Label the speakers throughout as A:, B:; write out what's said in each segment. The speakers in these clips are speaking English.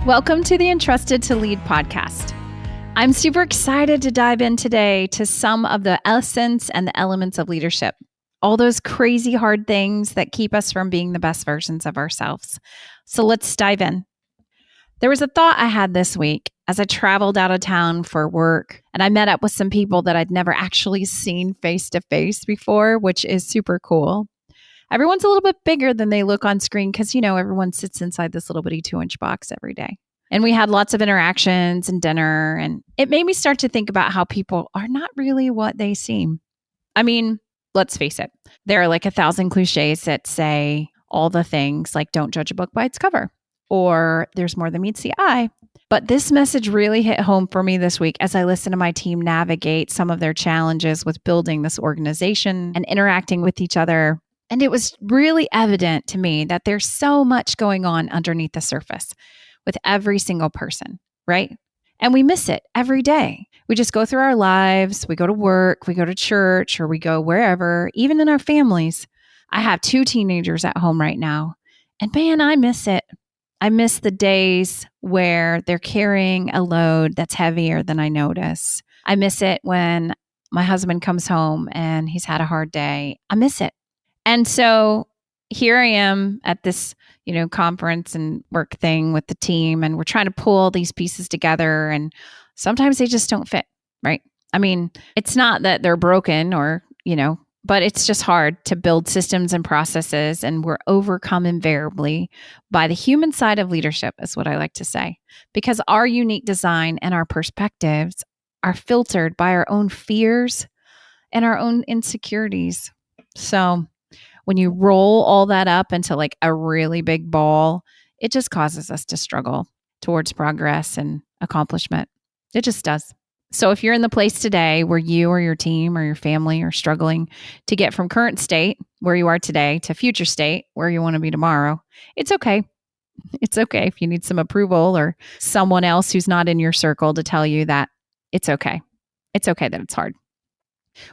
A: Welcome to the Entrusted to Lead podcast. I'm super excited to dive in today to some of the essence and the elements of leadership, all those crazy hard things that keep us from being the best versions of ourselves. So let's dive in. There was a thought I had this week as I traveled out of town for work, and I met up with some people that I'd never actually seen face to face before, which is super cool. Everyone's a little bit bigger than they look on screen because, everyone sits inside this little bitty 2-inch box every day. And we had lots of interactions and dinner, and it made me start to think about how people are not really what they seem. I mean, let's face it. There are like 1,000 cliches that say all the things like don't judge a book by its cover, or there's more than meets the eye. But this message really hit home for me this week as I listened to my team navigate some of their challenges with building this organization and interacting with each other. And it was really evident to me that there's so much going on underneath the surface with every single person, right? And we miss it every day. We just go through our lives, we go to work, we go to church, or we go wherever, even in our families. I have 2 teenagers at home right now, and man, I miss it. I miss the days where they're carrying a load that's heavier than I notice. I miss it when my husband comes home and he's had a hard day. I miss it. And so here I am at this, conference and work thing with the team, and we're trying to pull all these pieces together, and sometimes they just don't fit, right? I mean, it's not that they're broken or, but it's just hard to build systems and processes, and we're overcome invariably by the human side of leadership, is what I like to say, because our unique design and our perspectives are filtered by our own fears and our own insecurities. So when you roll all that up into like a really big ball, it just causes us to struggle towards progress and accomplishment. It just does. So if you're in the place today where you or your team or your family are struggling to get from current state where you are today to future state where you want to be tomorrow, it's okay. It's okay if you need some approval or someone else who's not in your circle to tell you that it's okay. It's okay that it's hard.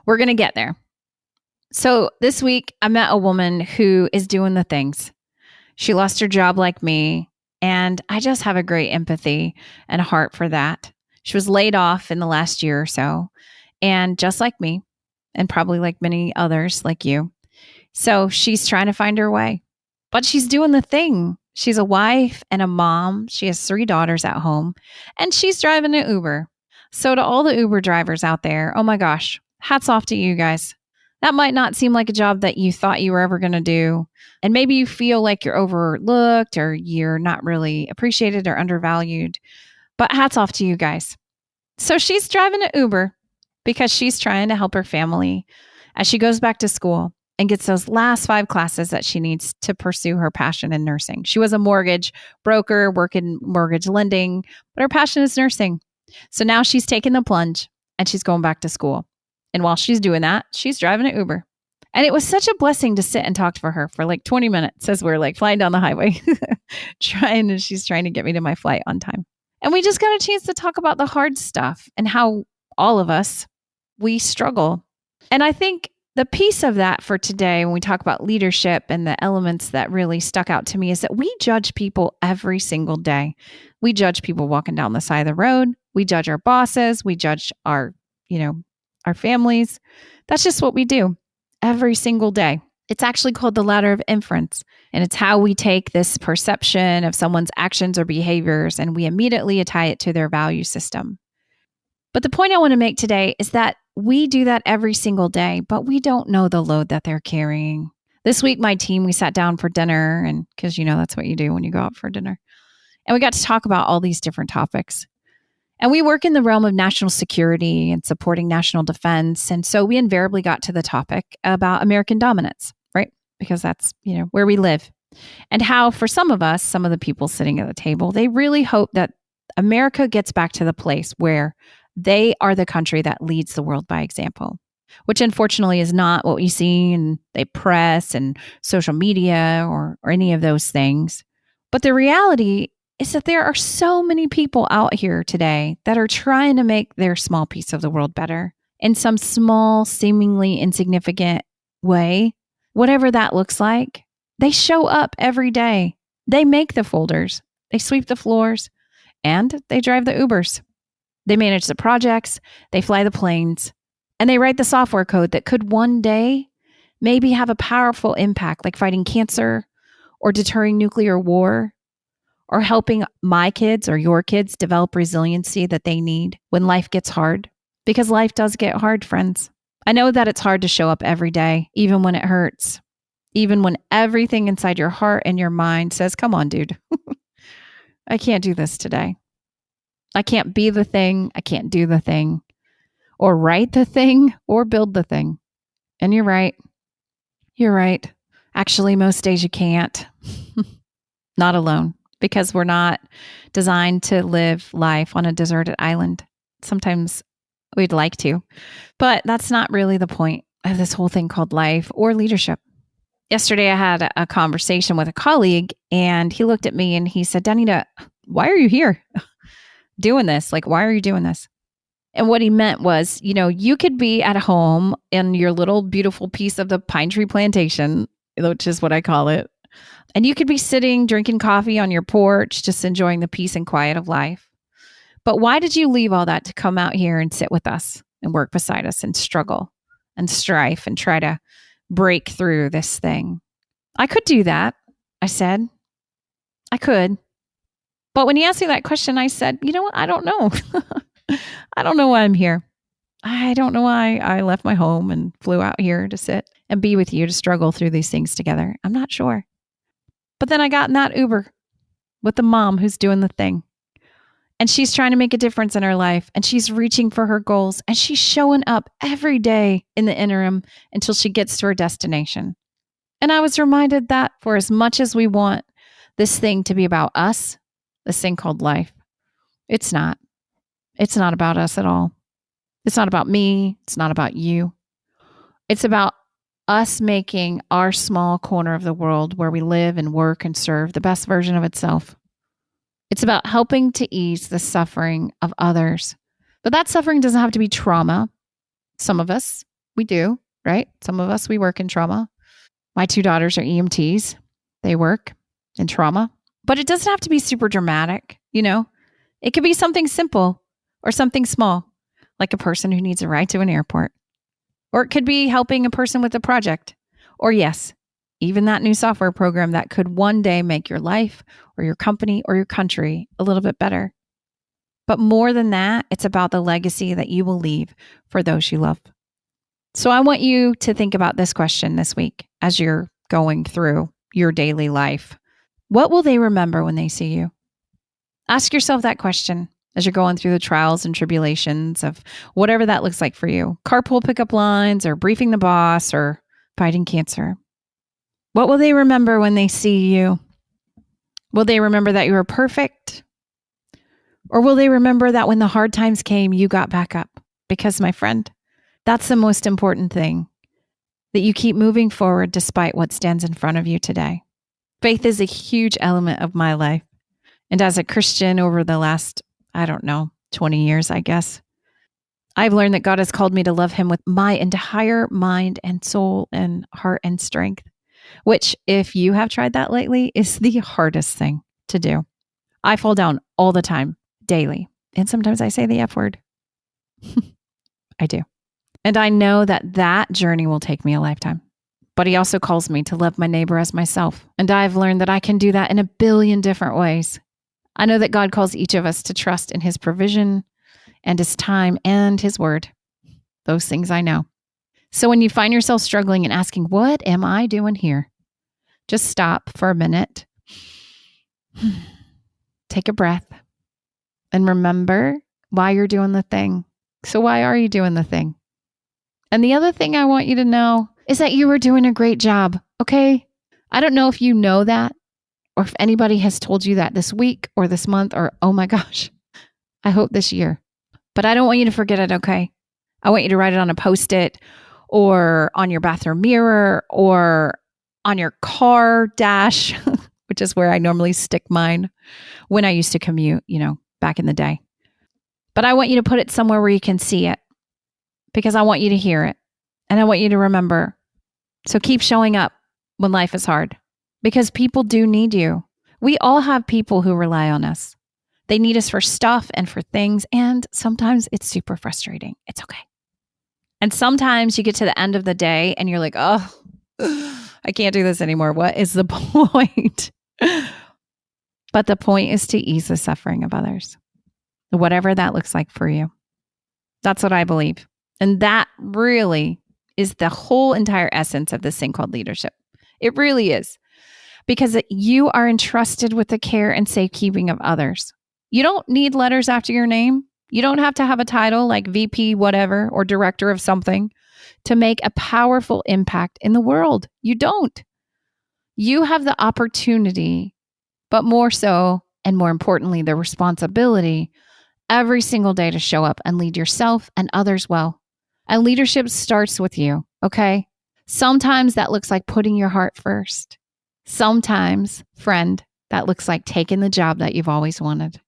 A: We're going to get there. So this week, I met a woman who is doing the things. She lost her job like me, and I just have a great empathy and a heart for that. She was laid off in the last year or so, and just like me, and probably like many others like you. So she's trying to find her way, but she's doing the thing. She's a wife and a mom. She has 3 daughters at home, and she's driving an Uber. So to all the Uber drivers out there, oh my gosh, hats off to you guys. That might not seem like a job that you thought you were ever going to do. And maybe you feel like you're overlooked or you're not really appreciated or undervalued. But hats off to you guys. So she's driving an Uber because she's trying to help her family as she goes back to school and gets those last 5 classes that she needs to pursue her passion in nursing. She was a mortgage broker, working mortgage lending, but her passion is nursing. So now she's taking the plunge and she's going back to school. And while she's doing that, she's driving an Uber. And it was such a blessing to sit and talk to her for like 20 minutes as we're like flying down the highway, she's trying to get me to my flight on time. And we just got a chance to talk about the hard stuff and how all of us, we struggle. And I think the piece of that for today, when we talk about leadership and the elements that really stuck out to me, is that we judge people every single day. We judge people walking down the side of the road. We judge our bosses. We judge our families. That's just what we do every single day. It's actually called the ladder of inference. And it's how we take this perception of someone's actions or behaviors and we immediately tie it to their value system. But the point I want to make today is that we do that every single day, but we don't know the load that they're carrying. This week, my team, we sat down for dinner, and because that's what you do when you go out for dinner. And we got to talk about all these different topics. And we work in the realm of national security and supporting national defense. And so we invariably got to the topic about American dominance, right? Because that's, where we live. And how for some of us, some of the people sitting at the table, they really hope that America gets back to the place where they are the country that leads the world by example, which unfortunately is not what we see in the press and social media or any of those things. But the reality is that there are so many people out here today that are trying to make their small piece of the world better in some small, seemingly insignificant way, whatever that looks like. They show up every day. They make the folders. They sweep the floors. and they drive the Ubers. They manage the projects, they fly the planes, and they write the software code that could one day maybe have a powerful impact, like fighting cancer or deterring nuclear war or helping my kids or your kids develop resiliency that they need when life gets hard. Because life does get hard, friends. I know that it's hard to show up every day, even when it hurts, even when everything inside your heart and your mind says, come on, dude, I can't do this today. I can't be the thing. I can't do the thing or write the thing or build the thing. And you're right. You're right. Actually, most days you can't. Not alone, because we're not designed to live life on a deserted island. Sometimes we'd like to, but that's not really the point of this whole thing called life or leadership. Yesterday, I had a conversation with a colleague, and he looked at me and he said, Danita, why are you here doing this? Like, why are you doing this? And what he meant was, you could be at home in your little beautiful piece of the pine tree plantation, which is what I call it. And you could be sitting, drinking coffee on your porch, just enjoying the peace and quiet of life. But why did you leave all that to come out here and sit with us and work beside us and struggle and strife and try to break through this thing? I could do that, I said. I could. But when he asked me that question, I said, you know what? I don't know. I don't know why I'm here. I don't know why I left my home and flew out here to sit and be with you to struggle through these things together. I'm not sure. But then I got in that Uber with the mom who's doing the thing. And she's trying to make a difference in her life. And she's reaching for her goals. And she's showing up every day in the interim until she gets to her destination. And I was reminded that for as much as we want this thing to be about us, this thing called life, it's not. It's not about us at all. It's not about me. It's not about you. It's about us making our small corner of the world where we live and work and serve the best version of itself. It's about helping to ease the suffering of others. But that suffering doesn't have to be trauma. Some of us, we do, right? Some of us, we work in trauma. My 2 daughters are EMTs. They work in trauma. But it doesn't have to be super dramatic, It could be something simple or something small, like a person who needs a ride to an airport. Or it could be helping a person with a project. Or yes, even that new software program that could one day make your life or your company or your country a little bit better. But more than that, it's about the legacy that you will leave for those you love. So I want you to think about this question this week as you're going through your daily life. What will they remember when they see you? Ask yourself that question as you're going through the trials and tribulations of whatever that looks like for you. Carpool pickup lines or briefing the boss or fighting cancer. What will they remember when they see you? Will they remember that you were perfect? Or will they remember that when the hard times came, you got back up? Because, my friend, that's the most important thing, that you keep moving forward despite what stands in front of you today. Faith is a huge element of my life. And as a Christian over the last, 20 years, I guess, I've learned that God has called me to love him with my entire mind and soul and heart and strength, which, if you have tried that lately, is the hardest thing to do. I fall down all the time, daily. And sometimes I say the F word. I do. And I know that journey will take me a lifetime. But he also calls me to love my neighbor as myself. And I've learned that I can do that in a billion different ways. I know that God calls each of us to trust in his provision and his time and his word. Those things I know. So when you find yourself struggling and asking, what am I doing here? Just stop for a minute. Take a breath and remember why you're doing the thing. So why are you doing the thing? And the other thing I want you to know is that you are doing a great job, okay? I don't know if you know that or if anybody has told you that this week or this month or, oh my gosh, I hope this year. But I don't want you to forget it, okay? I want you to write it on a Post-it or on your bathroom mirror or on your car dash, which is where I normally stick mine when I used to commute, back in the day. But I want you to put it somewhere where you can see it because I want you to hear it and I want you to remember. So keep showing up when life is hard because people do need you. We all have people who rely on us. They need us for stuff and for things. And sometimes it's super frustrating. It's okay. And sometimes you get to the end of the day and you're like, oh, I can't do this anymore. What is the point? But the point is to ease the suffering of others, whatever that looks like for you. That's what I believe. And that really is the whole entire essence of this thing called leadership. It really is. Because you are entrusted with the care and safekeeping of others. You don't need letters after your name. You don't have to have a title like VP whatever or director of something to make a powerful impact in the world. You don't. You have the opportunity, but more so, and more importantly, the responsibility every single day to show up and lead yourself and others well. And leadership starts with you, okay? Sometimes that looks like putting your heart first. Sometimes, friend, that looks like taking the job that you've always wanted.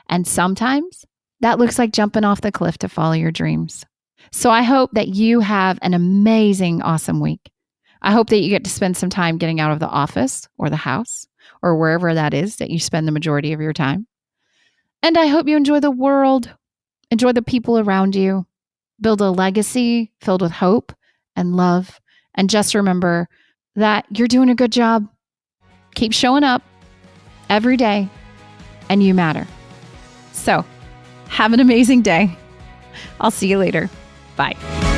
A: And sometimes that looks like jumping off the cliff to follow your dreams. So I hope that you have an amazing, awesome week. I hope that you get to spend some time getting out of the office or the house or wherever that is that you spend the majority of your time. And I hope you enjoy the world, enjoy the people around you, build a legacy filled with hope and love. And just remember that you're doing a good job. Keep showing up every day, and you matter. So, have an amazing day. I'll see you later. Bye.